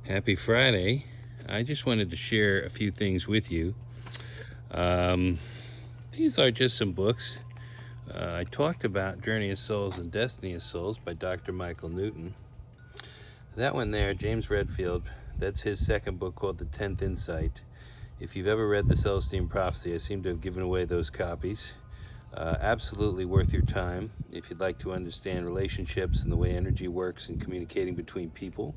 Happy Friday. I just wanted to share a few things with you. These are just some books. I talked about Journey of Souls and Destiny of Souls by Dr. Michael Newton. That one there, James Redfield, that's his second book called The 10th Insight. If you've ever read the Celestine Prophecy, I seem to have given away those copies. Absolutely worth your time if you'd like to understand relationships and the way energy works and communicating between people.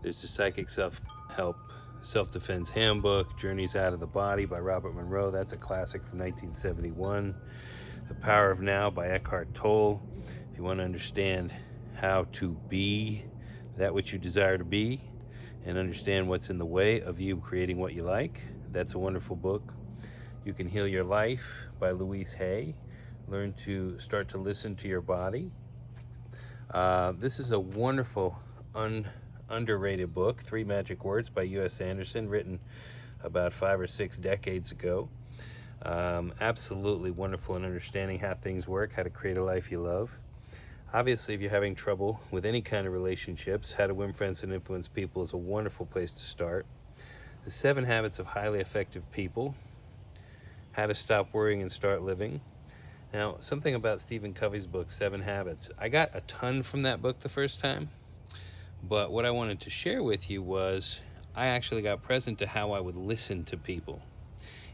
There's the Psychic Self-Help Self-Defense Handbook, Journeys Out of the Body by Robert Monroe. That's a classic from 1971. The Power of Now by Eckhart Tolle. If you want to understand how to be that which you desire to be and understand what's in the way of you creating what you like, that's a wonderful book. You Can Heal Your Life by Louise Hay. Learn to start to listen to your body. This is a wonderful, underrated book, Three Magic Words by U.S. Anderson, written about 5 or 6 decades ago. Absolutely wonderful in understanding how things work, how to create a life you love. Obviously, if you're having trouble with any kind of relationships, How to Win Friends and Influence People is a wonderful place to start. The 7 Habits of Highly Effective People, How to Stop Worrying and Start Living. Now, something about Stephen Covey's book, 7 Habits. I got a ton from that book the first time, but what I wanted to share with you was I actually got present to how I would listen to people.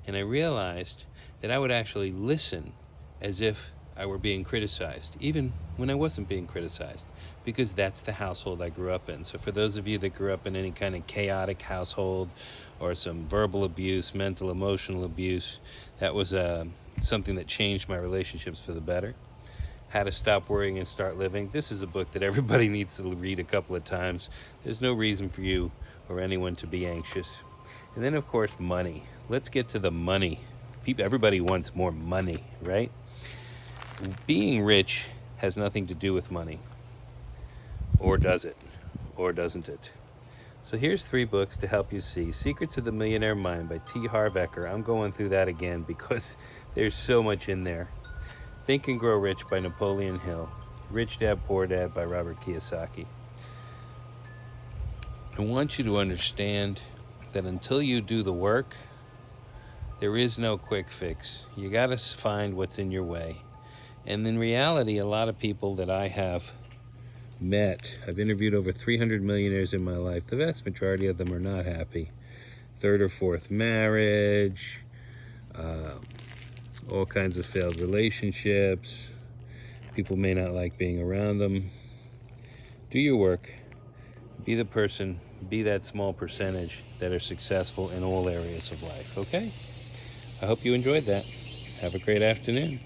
And I realized that I would actually listen as if I were being criticized, even when I wasn't being criticized, because that's the household I grew up in. So for those of you that grew up in any kind of chaotic household or some verbal abuse, mental, emotional abuse, that was something that changed my relationships for the better. How to Stop Worrying and Start Living. This is a book that everybody needs to read a couple of times. There's no reason for you or anyone to be anxious. And then, of course, money. Let's get to the money. Everybody wants more money, right? Being rich has nothing to do with money. Or does it? Or doesn't it? So here's 3 books to help you see. Secrets of the Millionaire Mind by T. Harv Eker. I'm going through that again because there's so much in there. Think and Grow Rich by Napoleon Hill. Rich Dad, Poor Dad by Robert Kiyosaki. I want you to understand that until you do the work, there is no quick fix. You got to find what's in your way. And in reality, a lot of people that I have met, I've interviewed over 300 millionaires in my life. The vast majority of them are not happy. 3rd or 4th marriage, all kinds of failed relationships. People may not like being around them. Do your work. Be the person, be that small percentage that are successful in all areas of life, okay? I hope you enjoyed that. Have a great afternoon.